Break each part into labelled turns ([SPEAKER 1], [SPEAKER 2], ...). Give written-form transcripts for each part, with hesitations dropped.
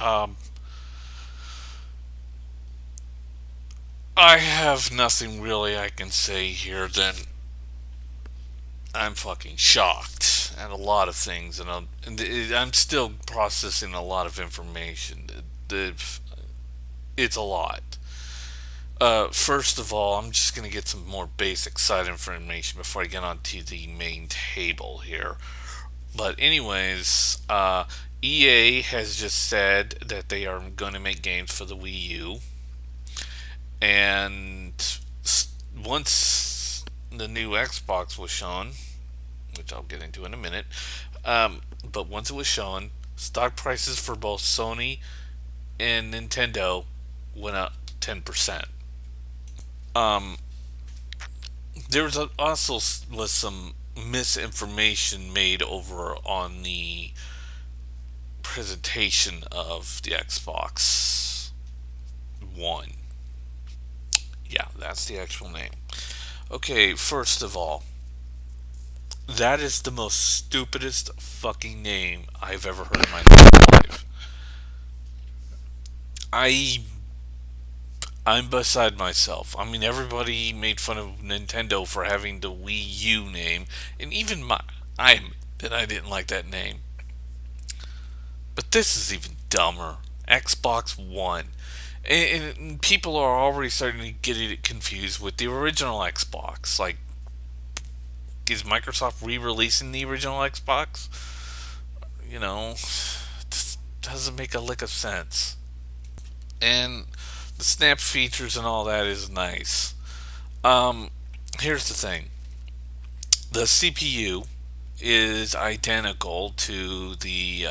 [SPEAKER 1] Um, I have nothing really I can say here than I'm fucking shocked at a lot of things, and I'm still processing a lot of information. It's a lot. First of all, I'm just going to get some more basic side information before I get onto the main table here. But anyways, EA has just said that they are going to make games for the Wii U, and once the new Xbox was shown, which I'll get into in a minute, but once it was shown, stock prices for both Sony and Nintendo went up 10%. Um, there was also was some misinformation made over on the presentation of the Xbox One. Yeah, that's the actual name. Okay, first of all, that is the most stupidest fucking name I've ever heard in my life. I I'm beside myself. I mean, everybody made fun of Nintendo for having the Wii U name, and even I admit that I didn't like that name. But this is even dumber. Xbox One. And people are already starting to get it confused with the original Xbox. Like, is Microsoft re-releasing the original Xbox? You know, this doesn't make a lick of sense. And the snap features and all that is nice. Um, Here's the thing: the CPU is identical to the.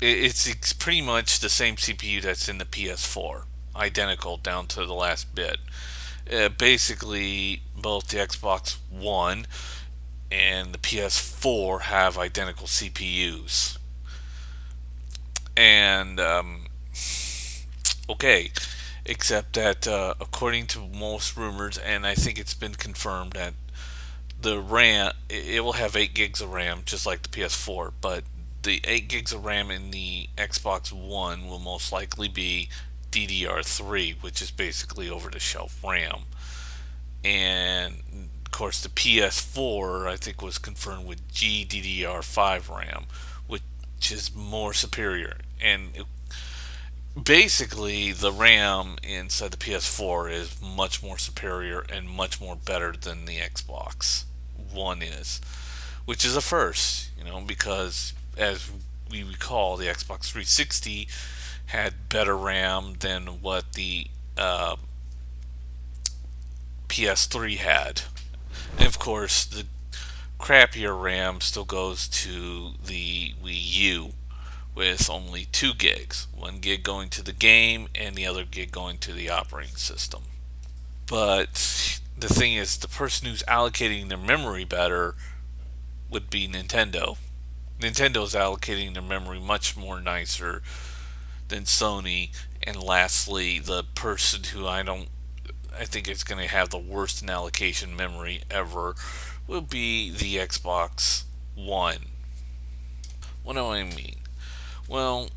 [SPEAKER 1] It's pretty much the same CPU that's in the PS4, identical down to the last bit. Basically, both the Xbox One and the PS4 have identical CPUs. And okay, except that according to most rumors, and I think it's been confirmed that the RAM it will have 8 gigs of RAM, just like the PS4, but the 8 gigs of RAM in the Xbox One will most likely be DDR3, which is basically over-the-shelf RAM. And of course, the PS4 I think was confirmed with GDDR5 RAM, which is more superior. And basically, the RAM inside the PS4 is much more superior and much more better than the Xbox One is, which is a first, because as we recall, the Xbox 360 had better RAM than what the PS3 had. And of course, the crappier RAM still goes to the Wii U with only 2 gigs, 1 gig going to the game and the other gig going to the operating system. But the thing is, the person who's allocating their memory better would be Nintendo. Nintendo's allocating their memory much more nicer than Sony. And lastly, the person who I think is going to have the worst in allocation memory ever will be the Xbox One. What do I mean? Well,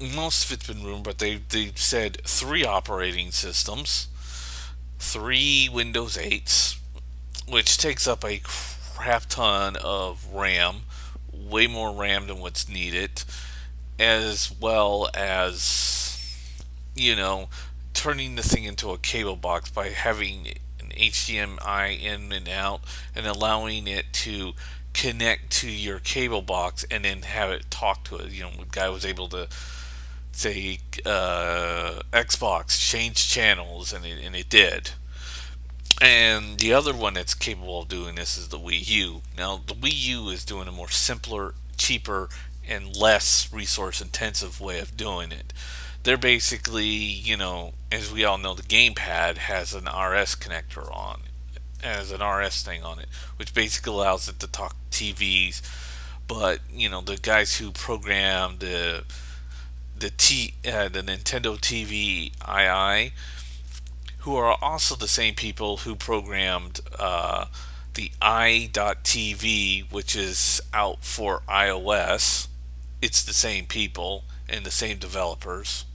[SPEAKER 1] most of it's been rumored, but they've said 3 operating systems, 3 Windows 8s, which takes up a crap ton of RAM, way more RAM than what's needed, as well as, you know, turning the thing into a cable box by having an HDMI in and out and allowing it to connect to your cable box and then have it talk to it. The guy was able to say Xbox change channels, and it did. And the other one that's capable of doing this is the Wii U. Now, the Wii U is doing a more simpler, cheaper, and less resource intensive way of doing it. They're basically, as we all know, the gamepad has an RS connector on it, has an RS thing on it, which basically allows it to talk TVs. But the guys who programmed the Nintendo TV II, who are also the same people who programmed the i.TV, which is out for iOS. It's the same people, and the same developers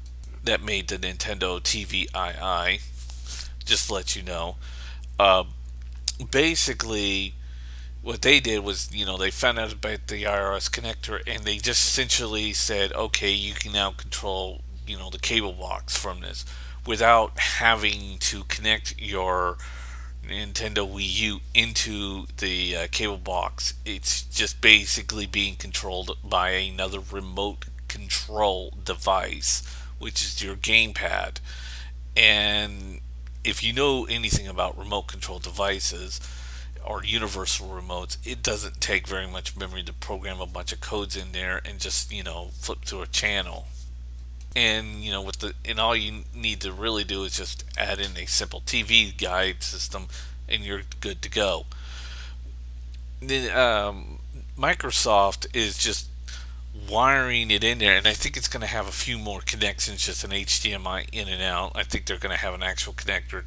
[SPEAKER 1] that made the Nintendo TVII. Just to let you know. Uh, Basically, what they did was, they found out about the IRS connector, and they just essentially said, okay, you can now control, the cable box from this without having to connect your Nintendo Wii U into the cable box. It's just basically being controlled by another remote control device, which is your gamepad. And if you know anything about remote control devices or universal remotes, it doesn't take very much memory to program a bunch of codes in there and just, flip through a channel. And all you need to really do is just add in a simple TV guide system, and you're good to go. Then Microsoft is just wiring it in there, and I think it's going to have a few more connections, just an HDMI in and out. I think they're going to have an actual connector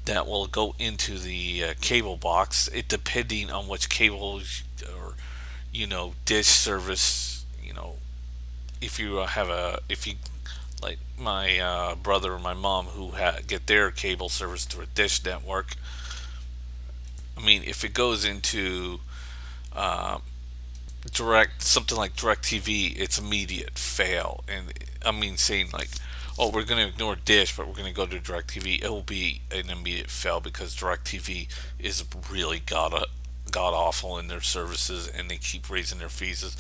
[SPEAKER 1] that will go into the cable box. It depending on which cable or dish service. If you have a if you like my brother or my mom who get their cable service through a dish network. I mean, if it goes into uh, direct something like direct TV, it's immediate fail. And I mean, saying like, oh, we're going to ignore dish but we're going to go to direct TV, it will be an immediate fail because direct TV is really god awful in their services, and they keep raising their fees.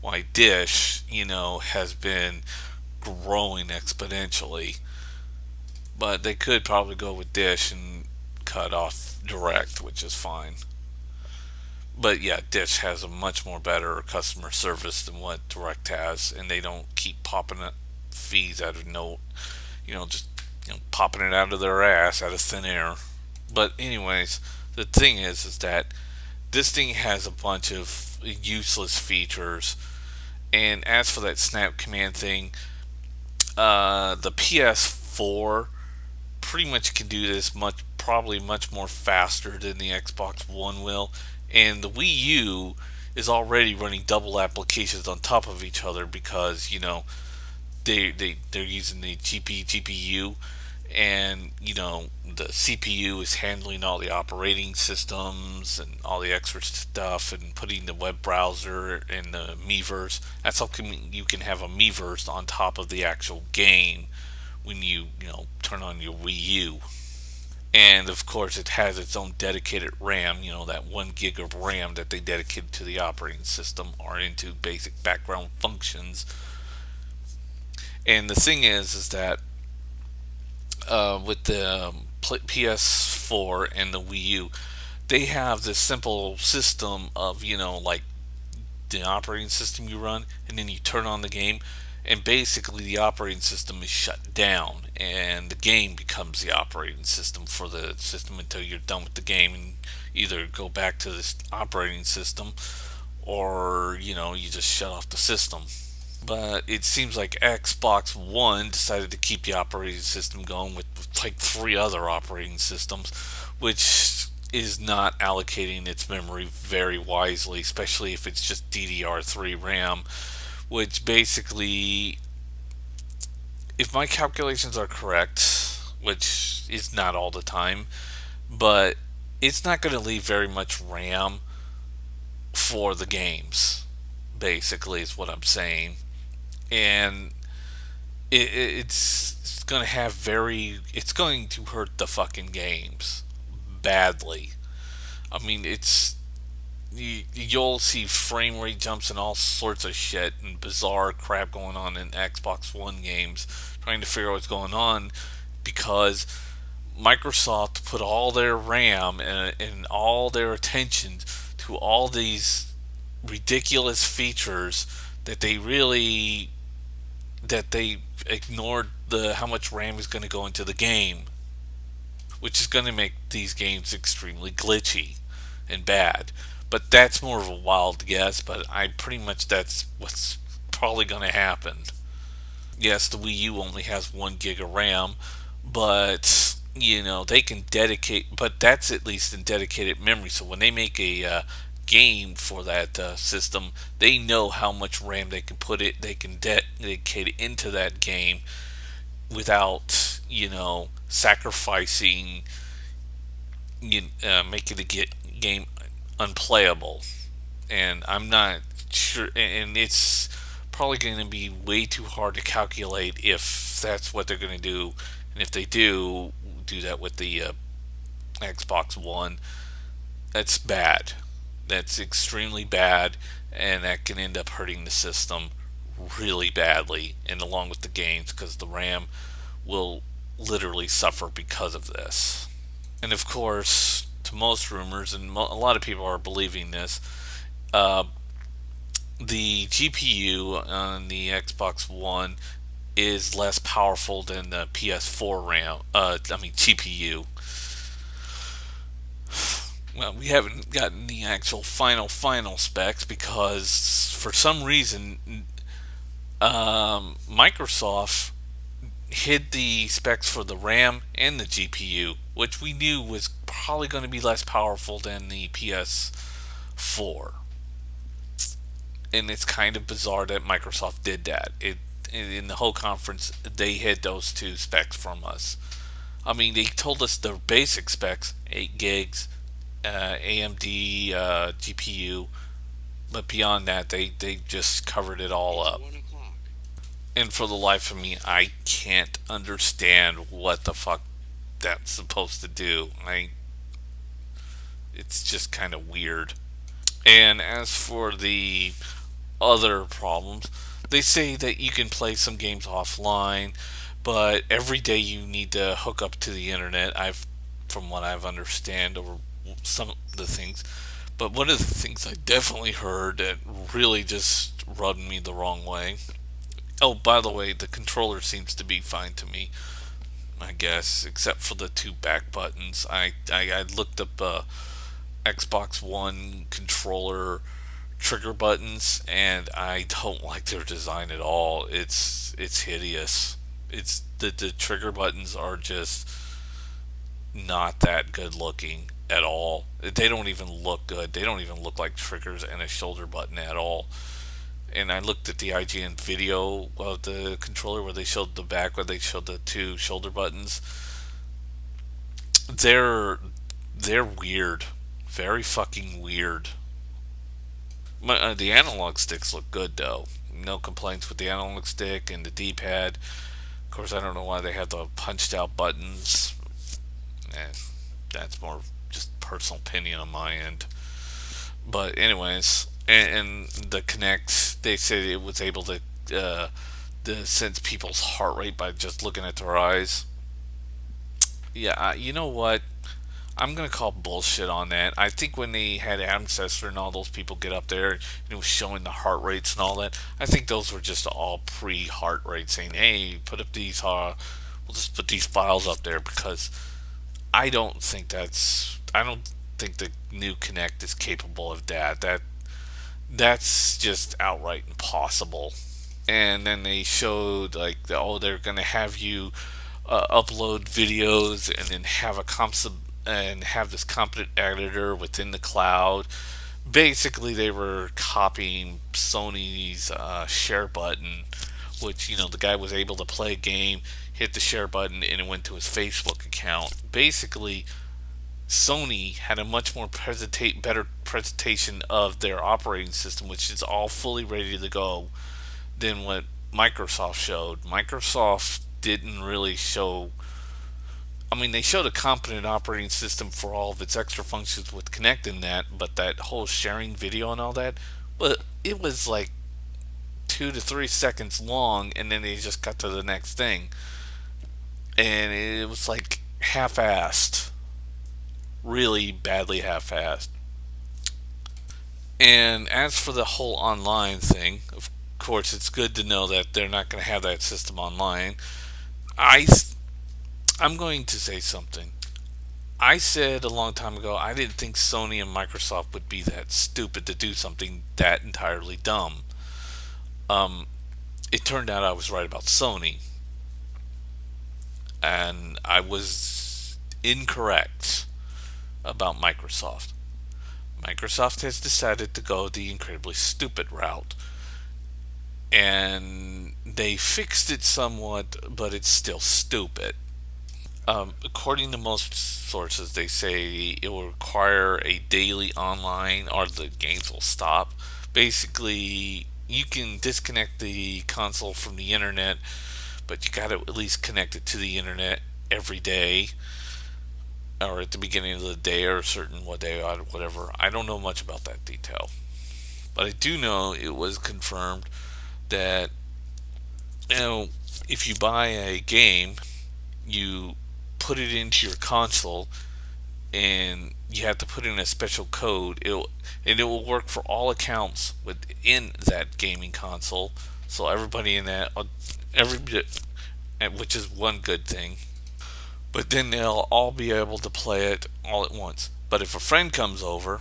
[SPEAKER 1] Why dish, has been growing exponentially. But they could probably go with dish and cut off direct, which is fine. But yeah, Dish has a much more better customer service than what Direct has, and they don't keep popping up fees out of just popping it out of their ass out of thin air. But anyways, the thing is that this thing has a bunch of useless features. And as for that snap command thing, the PS4 pretty much can do this probably much more faster than the Xbox One will, and the Wii U is already running double applications on top of each other because they're using the GPU, and the CPU is handling all the operating systems and all the extra stuff and putting the web browser and the Miiverse. That's how you can have a Miiverse on top of the actual game when you turn on your Wii U. And of course, it has its own dedicated RAM, that 1 gig of RAM that they dedicated to the operating system or into basic background functions. And the thing is that with the PS4 and the Wii U, they have this simple system of, like the operating system you run, and then you turn on the game, and basically the operating system is shut down, and the game becomes the operating system for the system until you're done with the game, and either go back to this operating system or you just shut off the system. But it seems like Xbox One decided to keep the operating system going with like three other operating systems, which is not allocating its memory very wisely, especially if it's just DDR3 RAM, which basically, if my calculations are correct, which is not all the time, but it's not going to leave very much RAM for the games, basically, is what I'm saying. And it's going to it's going to hurt the fucking games badly. I mean, you'll see frame rate jumps and all sorts of shit and bizarre crap going on in Xbox One games, trying to figure out what's going on because Microsoft put all their RAM and all their attention to all these ridiculous features that they ignored the how much RAM is going to go into the game, which is going to make these games extremely glitchy and bad. But that's more of a wild guess, but I pretty much that's what's probably going to happen. Yes, the Wii U only has 1 gig of RAM, but they can dedicate, but that's at least in dedicated memory. So when they make a game for that system, they know how much RAM they can put it, they can dedicate into that game without sacrificing, making the game unplayable. And I'm not sure, and it's probably going to be way too hard to calculate if that's what they're going to do, and if they do that with the Xbox One, that's bad. That's extremely bad, and that can end up hurting the system really badly, and along with the games, because the RAM will literally suffer because of this. And of course, to most rumors, and a lot of people are believing this, uh, the GPU on the Xbox One is less powerful than the PS4 RAM. GPU. Well, we haven't gotten the actual final specs because for some reason, Microsoft hid the specs for the RAM and the GPU, which we knew was probably going to be less powerful than the PS4. And it's kind of bizarre that Microsoft did that. In the whole conference, they hid those two specs from us. I mean, they told us the basic specs: 8 gigs, AMD GPU, but beyond that, they just covered it all up. And for the life of me, I can't understand what the fuck that's supposed to do. It's just kind of weird. And as for the other problems, they say that you can play some games offline, but every day you need to hook up to the internet. From what I've understand over some of the things, but one of the things I definitely heard that really just rubbed me the wrong way. Oh, by the way, the controller seems to be fine to me, I guess, except for the two back buttons. I looked up Xbox One controller trigger buttons, and I don't like their design at all. It's hideous. It's the trigger buttons are just not that good looking at all. They don't even look good. They don't even look like triggers and a shoulder button at all. And I looked at the IGN video of the controller where they showed the back, where they showed the two shoulder buttons. They're weird, very fucking weird. The analog sticks look good though. No complaints with the analog stick and the D-pad. Of course, I don't know why they have the punched out buttons. Eh, that's more just personal opinion on my end. But anyways, and the Kinect, they said it was able to sense people's heart rate by just looking at their eyes. Yeah, you know what? I'm gonna call bullshit on that. I think when they had Ancestor and all those people get up there and it was showing the heart rates and all that, I think those were just all pre-heart rates saying, "Hey, put up these. We'll just put these files up there," because I don't think the new Kinect is capable of that. That's just outright impossible. And then they showed like, oh, they're gonna have you upload videos and then have this competent editor within the cloud. Basically, they were copying Sony's share button, which the guy was able to play a game, hit the share button, and it went to his Facebook account. Basically, Sony had a much more better presentation of their operating system, which is all fully ready to go, than what Microsoft showed. Microsoft didn't really show. I mean, they showed a competent operating system for all of its extra functions with connecting that, but that whole sharing video and all that, but it was like 2 to 3 seconds long, and then they just got to the next thing, and it was like half-assed, really badly half-assed. And as for the whole online thing, of course, it's good to know that they're not going to have that system online. I I'm going to say something. I said a long time ago I didn't think Sony and Microsoft would be that stupid to do something that entirely dumb. Um, it turned out I was right about Sony, and I was incorrect about Microsoft. Microsoft has decided to go the incredibly stupid route, and they fixed it somewhat, but it's still stupid. According to most sources, they say it will require a daily online or the games will stop. Basically, you can disconnect the console from the internet, but you got to at least connect it to the internet every day or at the beginning of the day or a certain what day or whatever. I don't know much about that detail, but I do know it was confirmed that, you know, if you buy a game, you put it into your console and you have to put in a special code. It will work for all accounts within that gaming console. So everybody in that, every which is one good thing. But then they'll all be able to play it all at once. But if a friend comes over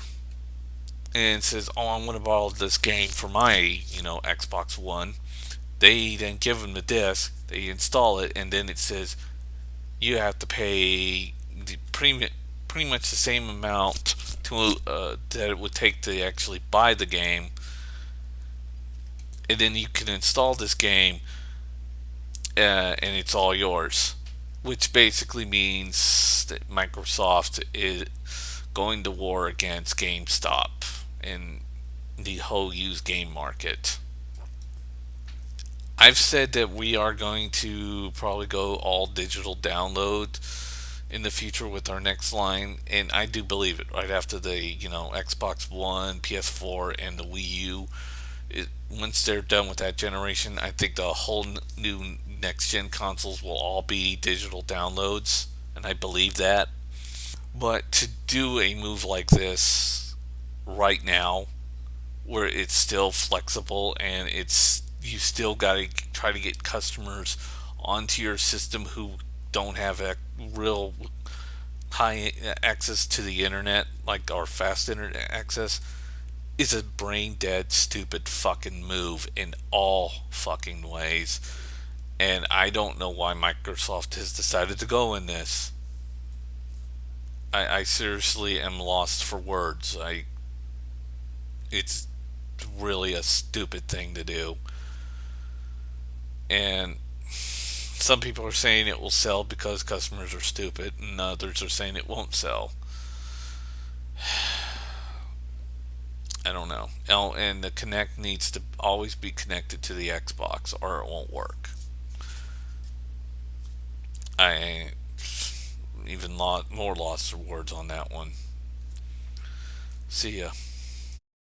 [SPEAKER 1] and says, "Oh, I'm going to borrow this game for my, Xbox One," they then give them the disc. They install it, and then it says you have to pay the pretty much the same amount to that it would take to actually buy the game, and then you can install this game, and it's all yours. Which basically means that Microsoft is going to war against GameStop and the whole used game market. I've said that we are going to probably go all digital download in the future with our next line, and I do believe it. Right after the Xbox One, PS4, and the Wii U, once they're done with that generation, I think the whole new next gen consoles will all be digital downloads, and I believe that. But to do a move like this right now, where it's still flexible and it's you still got to try to get customers onto your system who don't have a real high access to the internet, like our fast internet access, is a brain dead, stupid fucking move in all fucking ways. And I don't know why Microsoft has decided to go in this. I seriously am lost for words. It's really a stupid thing to do. And some people are saying it will sell because customers are stupid, and others are saying it won't sell. I don't know. Oh, and the Kinect needs to always be connected to the Xbox, or it won't work. I even more lost for words on that one. See ya.